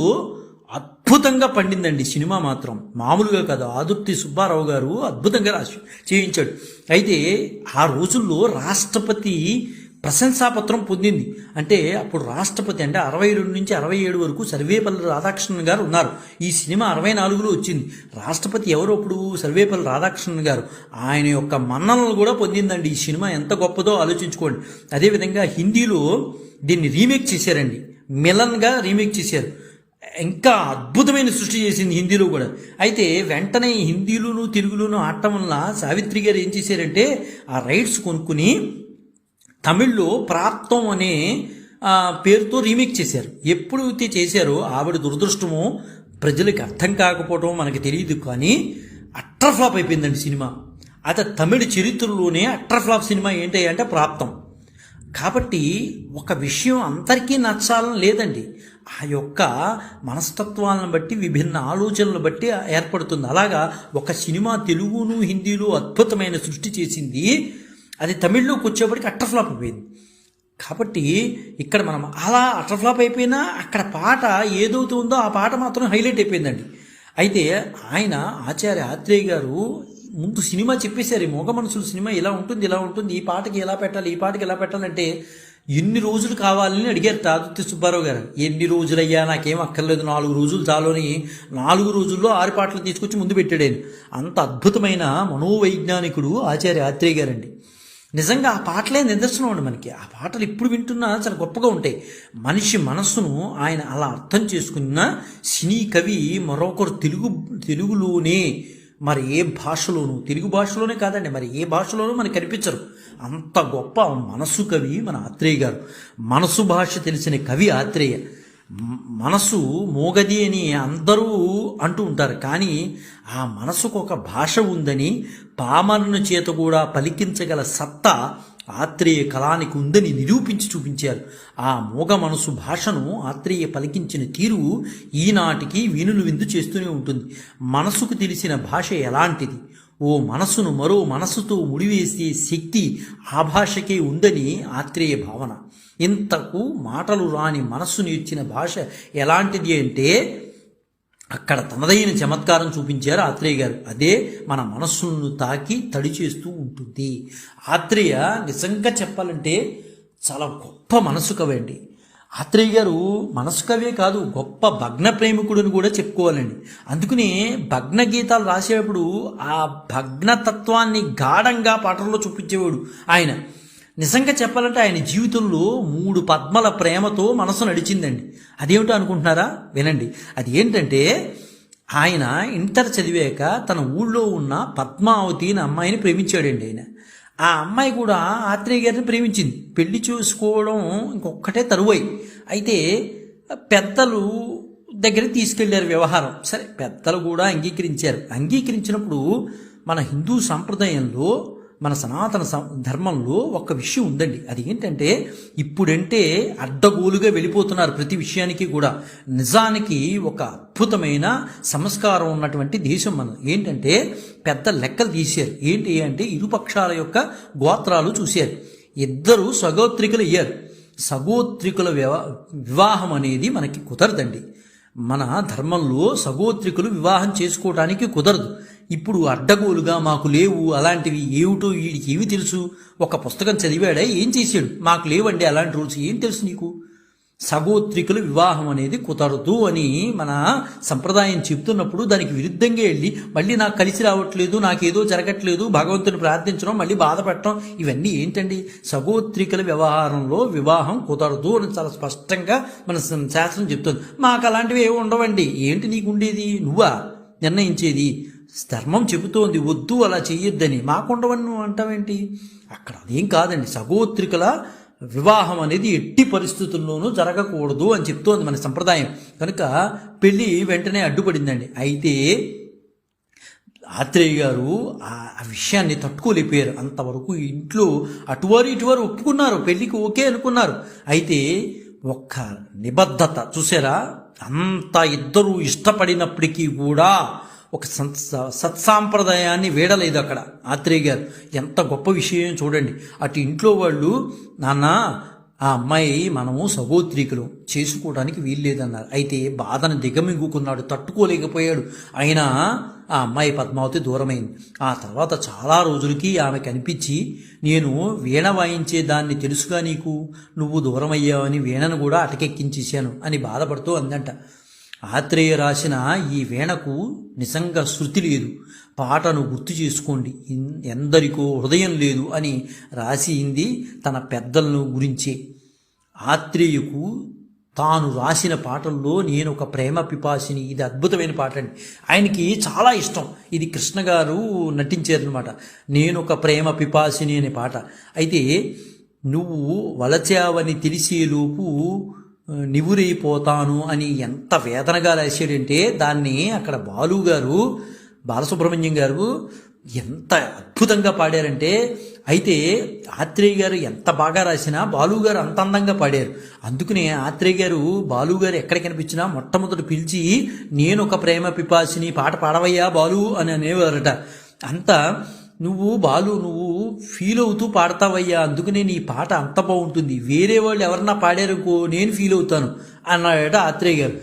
A: అద్భుతంగా పండిందండి సినిమా మాత్రం, మామూలుగా కాదు. ఆదుర్తి సుబ్బారావు గారు అద్భుతంగా చేయించాడు. అయితే ఆ రోజుల్లో రాష్ట్రపతి ప్రశంసాపత్రం పొందింది. అంటే అప్పుడు రాష్ట్రపతి అంటే 62 నుంచి 67 వరకు సర్వేపల్లి రాధాకృష్ణన్ గారు ఉన్నారు. ఈ సినిమా 64లో వచ్చింది. రాష్ట్రపతి ఎవరు అప్పుడు? సర్వేపల్లి రాధాకృష్ణన్ గారు. ఆయన యొక్క మన్ననలు కూడా పొందిందండి ఈ సినిమా. ఎంత గొప్పదో ఆలోచించుకోండి. అదేవిధంగా హిందీలో దీన్ని రీమేక్ చేశారండి, మిలన్గా రీమేక్ చేశారు. ఇంకా అద్భుతమైన సృష్టి చేసింది హిందీలో కూడా. అయితే వెంటనే హిందీలోను తెలుగులోను ఆడటం వల్ల సావిత్రి గారు ఏం చేశారంటే ఆ రైట్స్ కొనుక్కుని తమిళ్లో ప్రాప్తం అనే పేరుతో రీమేక్ చేశారు. ఎప్పుడైతే చేశారో ఆవిడ దురదృష్టమో ప్రజలకు అర్థం కాకపోవటం మనకి తెలియదు, కానీ అట్టర్ ఫ్లాప్ అయిపోయిందండి సినిమా. అయితే తమిళ చరిత్రలోనే అట్టర్ ఫ్లాప్ సినిమా ఏంటి అంటే ప్రాప్తం. కాబట్టి ఒక విషయం అందరికీ నచ్చాలని లేదండి, ఆ యొక్క మనస్తత్వాలను బట్టి విభిన్న ఆలోచనలు బట్టి ఏర్పడుతుంది. అలాగా ఒక సినిమా తెలుగును హిందీలో అద్భుతమైన సృష్టి చేసింది, అది తమిళ్లోకి వచ్చేప్పటికి అట్టర్ ఫ్లాప్ అయిపోయింది. కాబట్టి ఇక్కడ మనం అలా అట్టర్ ఫ్లాప్ అయిపోయినా అక్కడ పాట ఏదైతే ఉందో ఆ పాట మాత్రం హైలైట్ అయిపోయిందండి. అయితే ఆయన ఆచార్య ఆత్రేయ గారు ముందు సినిమా చెప్పేశారు, ఈ మోగ మనసులు సినిమా ఇలా ఉంటుంది ఇలా ఉంటుంది, ఈ పాటకి ఎలా పెట్టాలి ఈ పాటకి ఎలా పెట్టాలంటే ఎన్ని రోజులు కావాలని అడిగారు ఆదుర్తి సుబ్బారావు గారు. ఎన్ని రోజులయ్యా నాకేం అక్కర్లేదు, 4 రోజులు చాలని 4 రోజుల్లో 6 పాటలు తీసుకొచ్చి ముందు పెట్టాడు ఆయన. అంత అద్భుతమైన మనోవైజ్ఞానికుడు ఆచార్య ఆత్రేయ గారండి. నిజంగా ఆ పాటలే నిదర్శనం అండి మనకి. ఆ పాటలు ఇప్పుడు వింటున్నా చాలా గొప్పగా ఉంటాయి. మనిషి మనస్సును ఆయన అలా అర్థం చేసుకున్న సినీ కవి మరొకరు తెలుగులోనే, మరి ఏ భాషలోనూ, తెలుగు భాషలోనే కాదండి మరి ఏ భాషలోనూ మనకు కనిపించరు. అంత గొప్ప మనసు కవి మన ఆత్రేయ గారు. మనసు భాష తెలిసిన కవి ఆత్రేయ. మనసు మోగది అని అందరూ అంటూ ఉంటారు, కానీ ఆ మనసుకు ఒక భాష ఉందని, పామరుని చేత కూడా పలికించగల సత్తా ఆత్రేయ కళానికి ఉందని నిరూపించి చూపించారు. ఆ మోగ మనసు భాషను ఆత్రేయ పలికించిన తీరు ఈనాటికి వీణులు విందు చేస్తూనే ఉంటుంది. మనసుకు తెలిసిన భాష ఎలాంటిది, ఓ మనసును మరో మనసుతో ముడివేసే శక్తి ఆ భాషకే ఉందని ఆత్రేయ భావన. ఇంతకు మాటలు రాని మనస్సు నేర్చిన భాష ఎలాంటిది అంటే అక్కడ తనదైన చమత్కారం చూపించారు ఆత్రేయ గారు. అదే మన మనస్సును తాకి తడి చేస్తూ ఉంటుంది. ఆత్రేయ నిజంగా చెప్పాలంటే చాలా గొప్ప మనసు కవి అండి. ఆత్రేయ గారు మనసు కవే కాదు, గొప్ప భగ్న ప్రేమికుడిని కూడా చెప్పుకోవాలండి. అందుకని భగ్న గీతాలు రాసేటప్పుడు ఆ భగ్నతత్వాన్ని గాఢంగా పాటల్లో చూపించేవాడు ఆయన. నిజంగా చెప్పాలంటే ఆయన జీవితంలో 3 పద్మల ప్రేమతో మనసు నడిచిందండి. అదేమిటో అనుకుంటున్నారా? వినండి. అది ఏంటంటే ఆయన ఇంటర్ చదివాక తన ఊళ్ళో ఉన్న పద్మావతి అనే అమ్మాయిని ప్రేమించాడండి ఆయన. ఆ అమ్మాయి కూడా ఆత్రేయ గారిని ప్రేమించింది. పెళ్లి చూసుకోవడం ఇంకొక్కటే తరువాయి. అయితే పెద్దలు దగ్గరికి తీసుకెళ్లారు వ్యవహారం. సరే, పెద్దలు కూడా అంగీకరించారు. అంగీకరించినప్పుడు మన హిందూ సంప్రదాయంలో, మన సనాతన ధర్మంలో ఒక విషయం ఉందండి. అది ఏంటంటే ఇప్పుడంటే అడ్డగోలుగా వెళ్ళిపోతున్నారు ప్రతి విషయానికి కూడా. నిజానికి ఒక అద్భుతమైన సంస్కారం ఉన్నటువంటి దేశం మనం. ఏంటంటే పెద్ద లెక్కలు తీశారు. ఏంటి అంటే ఇరుపక్షాల యొక్క గోత్రాలు చూశారు. 2 సగోత్రికులు అయ్యారు. సగోత్రికుల వివాహం అనేది మనకి కుదరదండి. మన ధర్మంలో సగోత్రికులు వివాహం చేసుకోవడానికి కుదరదు. ఇప్పుడు అడ్డగోలుగా మాకు లేవు అలాంటివి, ఏమిటో వీడికి ఏమి తెలుసు, ఒక పుస్తకం చదివాడా ఏం చేశాడు, మాకు లేవండి అలాంటి రూల్స్, ఏం తెలుసు నీకు? సగోత్రికుల వివాహం అనేది కుదరదు అని మన సంప్రదాయం చెప్తున్నప్పుడు దానికి విరుద్ధంగా వెళ్ళి మళ్ళీ నాకు కలిసి రావట్లేదు, నాకేదో జరగట్లేదు, భగవంతుని ప్రార్థించడం, మళ్ళీ బాధపెట్టడం, ఇవన్నీ ఏంటండి? సగోత్రికుల వ్యవహారంలో వివాహం కుదరదు అని చాలా స్పష్టంగా మన శాస్త్రం చెప్తుంది. మాకు అలాంటివి ఏమి ఉండవండి. ఏంటి నీకు ఉండేది? నువ్వా నిర్ణయించేది? ధర్మం చెబుతోంది వద్దు అలా చెయ్యొద్దని, మాకుండవని నువ్వు అంటావేంటి? అక్కడ అదేం కాదండి. సగోత్రికుల వివాహం అనేది ఎట్టి పరిస్థితుల్లోనూ జరగకూడదు అని చెప్తోంది మన సంప్రదాయం. కనుక పెళ్ళి వెంటనే అడ్డుపడిందండి. అయితే ఆత్రేయ గారు ఆ విషయాన్ని తట్టుకోలేకపోయారు. అంతవరకు ఇంట్లో అటువారు ఇటువారు ఒప్పుకున్నారు, పెళ్ళికి ఓకే అనుకున్నారు. అయితే ఒక్క నిబద్ధత చూసారా, అంత ఇద్దరు ఇష్టపడినప్పటికీ కూడా ఒక సత్సాంప్రదాయాన్ని వీడలేదు అక్కడ ఆత్రేయ గారు. ఎంత గొప్ప విషయం చూడండి. అటు ఇంట్లో వాళ్ళు, నాన్న ఆ అమ్మాయి మనము సగోత్రీకులు, చేసుకోవడానికి వీల్లేదన్నారు. అయితే బాధను దిగమింగుకున్నాడు, తట్టుకోలేకపోయాడు. అయినా ఆ అమ్మాయి పద్మావతి దూరమైంది. ఆ తర్వాత చాలా రోజులకి ఆమె కనిపించి, నేను వీణ వాయించే దాన్ని తెలుసుగా నీకు, నువ్వు దూరమయ్యావని వీణను కూడా అటకెక్కించేశాను అని బాధపడుతూ అందంట. ఆత్రేయ రాసిన ఈ వీణకు నిజంగా శృతి లేదు, పాటను గుర్తు చేసుకోండి, ఎందరికో హృదయం లేదు అని రాసింది తన పెద్దలను గురించే. ఆత్రేయకు తాను రాసిన పాటల్లో నేను ఒక ప్రేమ పిపాసిని, ఇది అద్భుతమైన పాట అండి. ఆయనకి చాలా ఇష్టం. ఇది కృష్ణ గారు నటించారనమాట. నేను ఒక ప్రేమ పిపాసిని అనే పాట. అయితే నువ్వు వలచావని తెలిసేలోపు నివురైపోతాను అని ఎంత వేదనగా రాశాడంటే దాన్ని అక్కడ బాలసుబ్రహ్మణ్యం గారు ఎంత అద్భుతంగా పాడారంటే, అయితే ఆత్రేయ గారు ఎంత బాగా రాసినా బాలు గారు అంత అందంగా పాడారు. అందుకనే ఆత్రేయ గారు బాలు గారు ఎక్కడ కనిపించినా మొట్టమొదటి పిలిచి నేను ఒక ప్రేమ పిపాసిని పాట పాడవయ్యా బాలు అని అనేవారట. అంత నువ్వు ఫీల్ అవుతూ పాడతావయ్యా, అందుకనే నీ పాట అంత బాగుంటుంది, వేరే వాళ్ళు ఎవరన్నా పాడారనుకో నేను ఫీల్ అవుతాను అన్నాడట ఆత్రేయ గారు.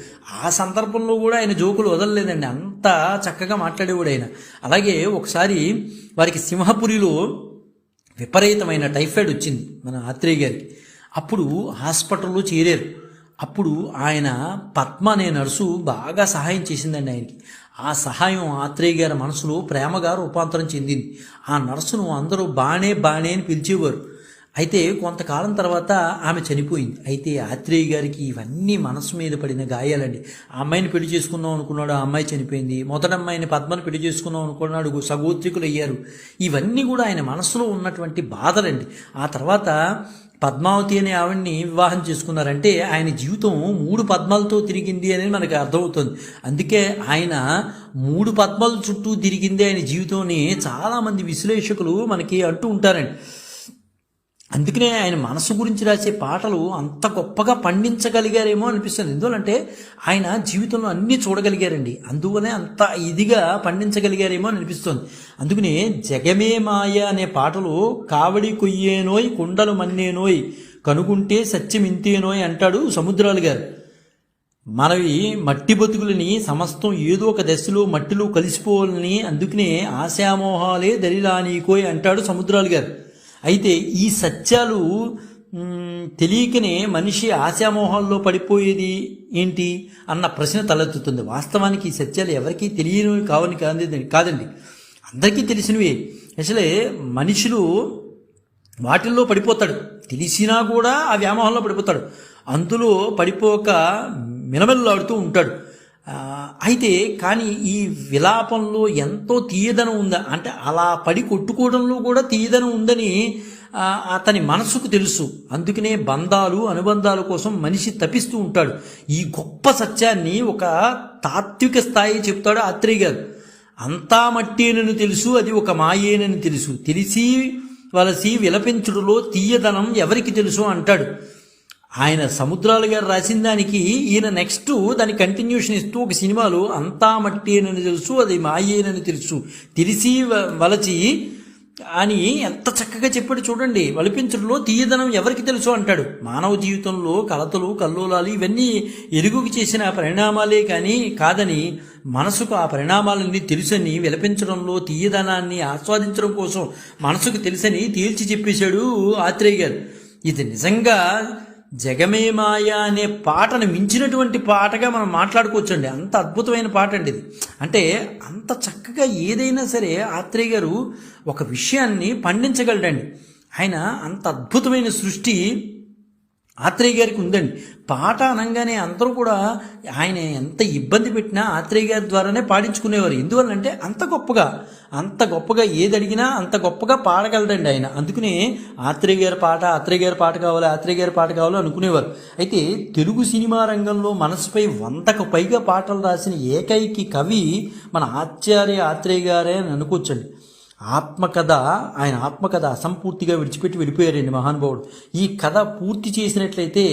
A: ఆ సందర్భంలో కూడా ఆయన జోకులు వదలలేదండి, అంత చక్కగా మాట్లాడేవాడు ఆయన. అలాగే ఒకసారి వారికి సింహపురిలో విపరీతమైన టైఫాయిడ్ వచ్చింది మన ఆత్రేయ గారికి. అప్పుడు హాస్పిటల్లో చేరారు. అప్పుడు ఆయన పద్మ అనే నర్సు బాగా సహాయం చేసిందండి ఆయనకి. ఆ సహాయం ఆత్రేయ గారి మనసులో ప్రేమగా రూపాంతరం చెందింది. ఆ నర్సును అందరూ బాణే అని పిలిచేవారు. అయితే కొంతకాలం తర్వాత ఆమె చనిపోయింది. అయితే ఆత్రేయ గారికి ఇవన్నీ మనసు మీద పడిన గాయాలండి. ఆ అమ్మాయిని పెళ్లి చేసుకుందాం అనుకున్నాడు, ఆ అమ్మాయి చనిపోయింది. మొదటి అమ్మాయిని పద్మను పెళ్లి చేసుకుందాం అనుకున్నాడు, సగోత్రికులు అయ్యారు. ఇవన్నీ కూడా ఆయన మనసులో ఉన్నటువంటి బాధలండి. ఆ తర్వాత పద్మావతి అనే ఆవిడ్ని వివాహం చేసుకున్నారంటే ఆయన జీవితం 3 పద్మాలతో తిరిగింది అనేది మనకు అర్థమవుతుంది. అందుకే ఆయన 3 పద్మాల చుట్టూ తిరిగింది ఆయన జీవితాన్ని చాలామంది విశ్లేషకులు మనకి అంటూ ఉంటారండి. అందుకనే ఆయన మనసు గురించి రాసే పాటలు అంత గొప్పగా పండించగలిగారేమో అనిపిస్తుంది. ఎందువలంటే ఆయన జీవితంలో అన్నీ చూడగలిగారండి, అందువనే అంత ఇదిగా పండించగలిగారేమో అని అనిపిస్తుంది. అందుకనే జగమే మాయ అనే పాటలో కావడి కొయ్యేనోయ్ కుండలు మన్నేనోయ్ కనుకుంటే సత్యమింతేనోయ్ అంటాడు సముద్రాలు గారు. మనవి మట్టి బతుకులని సమస్తం ఏదో ఒక దశలో మట్టిలో కలిసిపోవాలని, అందుకనే ఆశామోహాలే దరిలానీకోయ్ అంటాడు సముద్రాలు గారు. అయితే ఈ సత్యాలు తెలియకనే మనిషి ఆశామోహాల్లో పడిపోయేది ఏంటి అన్న ప్రశ్న తలెత్తుతుంది. వాస్తవానికి ఈ సత్యాలు ఎవరికీ తెలియనివి కాదండి, అందరికీ తెలిసినవే. అసలే మనుషులు వాటిల్లో పడిపోతాడు, తెలిసినా కూడా ఆ వ్యామోహంలో పడిపోతాడు, అందులో పడిపోక మిలమిల్లాడుతూ ఉంటాడు. అయితే కానీ ఈ విలాపంలో ఎంతో తీయదనం ఉందా అంటే అలా పడి కొట్టుకోవడంలో కూడా తీయదనం ఉందని అతని మనసుకు తెలుసు. అందుకనే బంధాలు అనుబంధాల కోసం మనిషి తపిస్తూ ఉంటాడు. ఈ గొప్ప సత్యాన్ని ఒక తాత్విక స్థాయి చెప్తాడు ఆత్రేయ గారు. అంతా మట్టేనని తెలుసు, అది ఒక మాయేనని తెలుసు, తెలిసి వలసి విలపించుడులో తీయదనం ఎవరికి తెలుసు అంటాడు. ఆయన సముద్రాలు గారు రాసిన దానికి ఈయన నెక్స్ట్ దాని కంటిన్యూషన్ ఇస్తూ ఒక సినిమాలో అంతా మట్టేనని తెలుసు, అది మాయేనని తెలుసు, తెలిసి వలచి అని ఎంత చక్కగా చెప్పాడు చూడండి. వలిపించడంలో తీయదనం ఎవరికి తెలుసు అంటాడు. మానవ జీవితంలో కలతలు కల్లోలాలు ఇవన్నీ ఎరుగుకి చేసిన పరిణామాలే కాదని మనసుకు ఆ పరిణామాలన్నీ తెలుసని, విలపించడంలో తీయదనాన్ని ఆస్వాదించడం కోసం మనసుకు తెలుసని తేల్చి చెప్పేశాడు ఆత్రేయ గారు. ఇది నిజంగా జగమే మాయ అనే పాటను మించినటువంటి పాటగా మనం మాట్లాడుకోవచ్చండి. అంత అద్భుతమైన పాట అండి ఇది. అంటే అంత చక్కగా ఏదైనా సరే ఆత్రేయ గారు ఒక విషయాన్ని పండించగలడండి. ఆయన అంత అద్భుతమైన సృష్టి ఆత్రేయ గారికి ఉందండి. పాట అనగానే అందరూ కూడా ఆయన ఎంత ఇబ్బంది పెట్టినా ఆత్రేయ గారి ద్వారానే పాడించుకునేవారు. ఎందువల్లంటే అంత గొప్పగా ఏది అడిగినా అంత గొప్పగా పాడగలడండి ఆయన. అందుకనే ఆత్రేయ గారి పాట కావాలి అనుకునేవారు. అయితే తెలుగు సినిమా రంగంలో మనసుపై 100కు పైగా పాటలు రాసిన ఏకైక కవి మన ఆత్రేయ గారే అని అనుకోవచ్చండి. ఆయన ఆత్మకథ అసంపూర్తిగా విడిచిపెట్టి వెళ్ళిపోయారండి మహానుభావుడు. ఈ కథ పూర్తి చేసినట్లయితే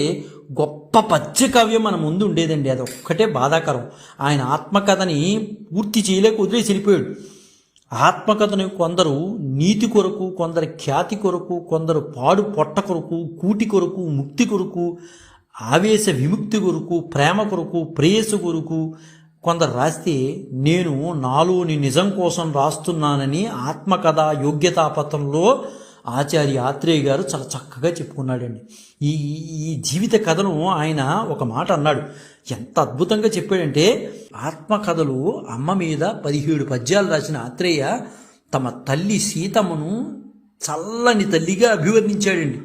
A: గొప్ప పద్య కావ్యం మన ముందు ఉండేదండి. అది ఒక్కటే బాధాకరం. ఆయన ఆత్మకథని పూర్తి చేయలేక వదిలేసి వెళ్ళిపోయాడు. ఆత్మకథను కొందరు నీతి కొరకు, కొందరు ఖ్యాతి కొరకు, కొందరు పాడు పొట్ట కొరకు, కూటి కొరకు, ముక్తి కొరకు, ఆవేశ విముక్తి కొరకు, ప్రేమ కొరకు, ప్రేయసు కొరకు కొందరు రాస్తే, నేను నాలోని నిజం కోసం రాస్తున్నానని ఆత్మకథ యోగ్యతాపత్రంలో ఆత్రేయ గారు చాలా చక్కగా చెప్పుకున్నాడండి. ఈ జీవిత కథను ఆయన ఒక మాట అన్నాడు. ఎంత అద్భుతంగా చెప్పాడంటే, ఆత్మకథలు అమ్మ మీద 17 పద్యాలు రాసిన ఆత్రేయ తమ తల్లి సీతమ్మను చల్లని తల్లిగా అభివర్ణించాడండి.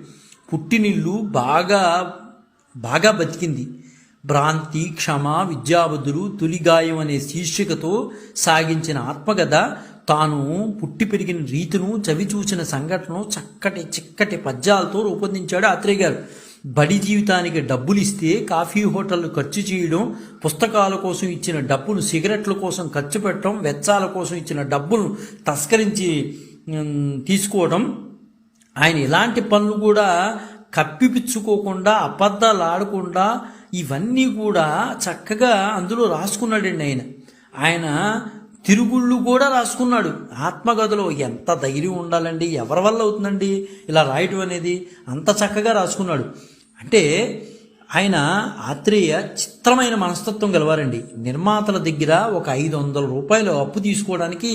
A: పుట్టినిల్లు బాగా బతికింది, భ్రాంతి, క్షమ, విద్యాబుద్ధులు, తొలిగాయం అనే శీర్షికతో సాగించిన ఆత్మకథ తాను పుట్టి పెరిగిన రీతును, చవిచూసిన సంఘటనను చిక్కటి పద్యాలతో రూపొందించాడు ఆత్రేయ గారు. బడి జీవితానికి డబ్బులు ఇస్తే కాఫీ హోటళ్లు ఖర్చు చేయడం, పుస్తకాల కోసం ఇచ్చిన డబ్బును సిగరెట్ల కోసం ఖర్చు పెట్టడం, వెచ్చాల కోసం ఇచ్చిన డబ్బును తస్కరించి తీసుకోవడం, ఆయన ఇలాంటి పనులు కూడా కప్పిపుచ్చుకోకుండా, అబద్ధాలు ఆడకుండా ఇవన్నీ కూడా చక్కగా అందులో రాసుకున్నాడండి. ఆయన తిరుగుళ్ళు కూడా రాసుకున్నాడు ఆత్మకథలో. ఎంత ధైర్యం ఉండాలండి, ఎవరి వల్ల అవుతుందండి ఇలా రాయటం అనేది? అంత చక్కగా రాసుకున్నాడు. అంటే ఆయన ఆత్రేయ చిత్రమైన మనస్తత్వం గలవారండి. నిర్మాతల దగ్గర ఒక 500 రూపాయలు అప్పు తీసుకోవడానికి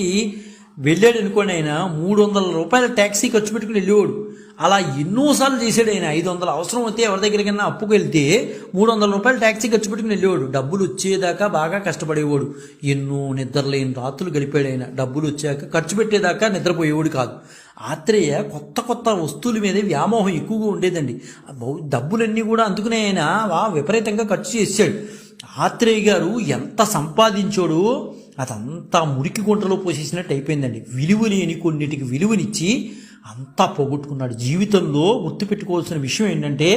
A: వెళ్ళాడు అనుకోండి, ఆయన 300 రూపాయల ట్యాక్సీ ఖర్చు పెట్టుకుని వెళ్ళేవాడు. అలా ఎన్నోసార్లు చేశాడు ఆయన. 500 అవసరం అయితే ఎవరి దగ్గరికైనా అప్పుకు వెళ్తే 300 రూపాయలు ట్యాక్సీ ఖర్చు పెట్టుకుని వెళ్ళేవాడు. డబ్బులు వచ్చేదాకా బాగా కష్టపడేవాడు. ఎన్నో నిద్రలేని రాత్రులు గడిపాడు ఆయన. డబ్బులు వచ్చాక ఖర్చు పెట్టేదాకా నిద్రపోయేవాడు కాదు. ఆత్రేయ కొత్త వస్తువుల మీదే వ్యామోహం ఎక్కువగా ఉండేదండి. డబ్బులన్నీ కూడా అందుకునే ఆయన విపరీతంగా ఖర్చు చేశాడు. ఆత్రేయ గారు ఎంత సంపాదించాడో అదంతా మురికి గుంటలో పోసేసినట్టు అయిపోయిందండి. విలువ లేని కొన్నిటికి విలువనిచ్చి అంతా పోగొట్టుకున్నాడు. జీవితంలో గుర్తుపెట్టుకోవాల్సిన విషయం ఏంటంటే,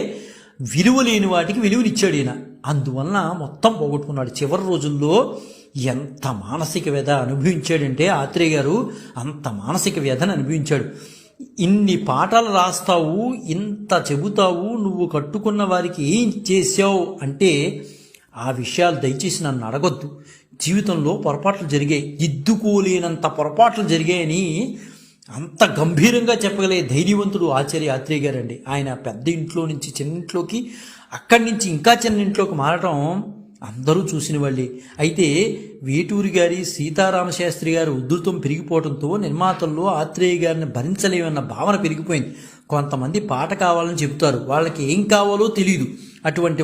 A: విలువ లేని వాటికి విలువనిచ్చాడు ఈయన. అందువలన మొత్తం పోగొట్టుకున్నాడు. చివరి రోజుల్లో ఎంత మానసిక వ్యధ అనుభవించాడంటే ఆత్రేయ గారు, అంత మానసిక వ్యధను అనుభవించాడు. ఇన్ని పాటలు రాస్తావు, ఇంత చెబుతావు, నువ్వు కట్టుకున్న వారికి ఏం చేసావు అంటే, ఆ విషయాలు దయచేసి నన్ను అడగొద్దు. జీవితంలో పొరపాట్లు జరిగాయి, దిద్దుకోలేనంత పొరపాట్లు జరిగాయని అంత గంభీరంగా చెప్పగలిగే ధైర్యవంతుడు ఆత్రేయ గారండి. ఆయన పెద్ద ఇంట్లో నుంచి చిన్న ఇంట్లోకి, అక్కడి నుంచి ఇంకా చిన్న ఇంట్లోకి మారటం అందరూ చూసిన వాళ్ళే. అయితే వేటూరి గారి, సీతారామశాస్త్రి గారి ఉధృతం పెరిగిపోవడంతో నిర్మాతల్లో ఆత్రేయ గారిని భరించలేమన్న భావన పెరిగిపోయింది. కొంతమంది పాట కావాలని చెబుతారు, వాళ్ళకి ఏం కావాలో తెలియదు. అటువంటి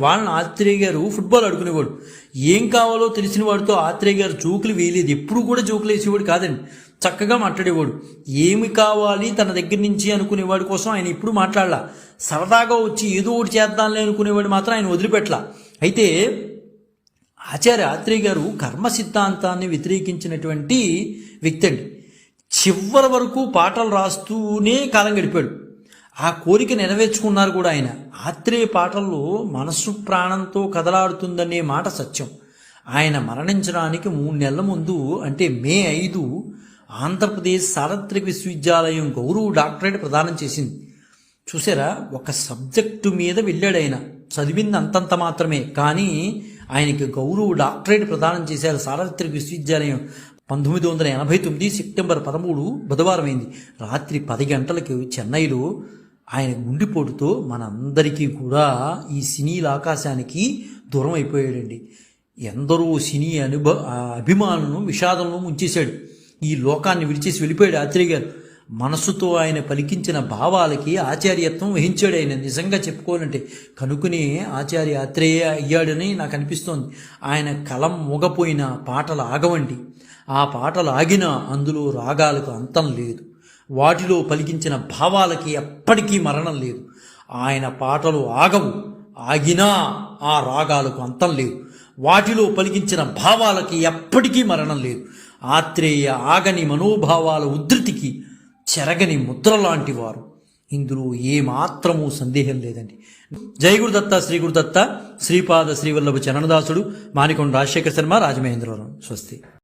A: వాళ్ళని ఆత్రేయ గారు ఫుట్బాల్ ఆడుకునేవాడు. ఏం కావాలో తెలిసిన వాడితో ఆత్రేయ గారు జోకులు వేయలేదు. ఎప్పుడు కూడా జోకులు వేసేవాడు కాదండి, చక్కగా మాట్లాడేవాడు. ఏమి కావాలి తన దగ్గర నుంచి అనుకునేవాడి కోసం ఆయన ఇప్పుడు మాట్లాడలా. సరదాగా వచ్చి ఏదో ఒకటి చేద్దాంలే అనుకునేవాడు మాత్రం ఆయన వదిలిపెట్టలా. అయితే ఆత్రేయ గారు కర్మ సిద్ధాంతాన్ని వ్యతిరేకించినటువంటి వ్యక్తి అండి. చివరి వరకు పాటలు రాస్తూనే కాలం గడిపాడు. ఆ కోరిక నెరవేర్చుకున్నారు కూడా ఆయన. ఆత్రేయ పాటల్లో మనస్సు ప్రాణంతో కదలాడుతుందనే మాట సత్యం. ఆయన మరణించడానికి 3 నెలల ముందు, అంటే మే 5, ఆంధ్రప్రదేశ్ సార్వత్రిక విశ్వవిద్యాలయం గౌరవ డాక్టరేట్ ప్రదానం చేసింది. చూసారా, ఒక సబ్జెక్టు మీద వెళ్ళాడు ఆయన. చదివింది అంతంత మాత్రమే, కానీ ఆయనకి గౌరవ డాక్టరేట్ ప్రదానం చేశారు సార్వత్రిక విశ్వవిద్యాలయం. 1989 సెప్టెంబర్ 13 బుధవారం అయింది. రాత్రి 10 గంటలకు చెన్నైలో ఆయన గుండెపోటుతో మనందరికీ కూడా ఈ సినీల ఆకాశానికి దూరం అయిపోయాడండి. ఎందరో సినీ అభిమానులను విషాదంలో ముంచేశాడు. ఈ లోకాన్ని విడిచేసి వెళ్ళిపోయాడు ఆత్రేయ గారు. మనసుతో ఆయన పలికించిన భావాలకి ఆచార్యత్వం వహించాడు ఆయన. నిజంగా చెప్పుకోవాలంటే కనుకుని ఆచార్య ఆత్రేయ అయ్యాడని నాకు అనిపిస్తోంది. ఆయన కలం మూగపోయిన పాటలు ఆగవండి. ఆ పాటలు ఆగినా అందులో రాగాలకు అంతం లేదు. వాటిలో పలికించిన భావాలకి ఎప్పటికీ మరణం లేదు. ఆయన పాటలు ఆగవు, ఆగినా ఆ రాగాలకు అంతం లేదు. వాటిలో పలికించిన భావాలకి ఎప్పటికీ మరణం లేదు. ఆత్రేయ ఆగని మనోభావాల ఉద్ధృతికి చెరగని ముద్ర లాంటి వారు. ఇందులో ఏమాత్రమూ సందేహం లేదండి. జై గురుదత్త, శ్రీ గురుదత్త, శ్రీపాద శ్రీవల్లభ చరణదాసుడు, మానికొండ రాజశేఖర శర్మ, రాజమహేంద్రవరం. స్వస్తి.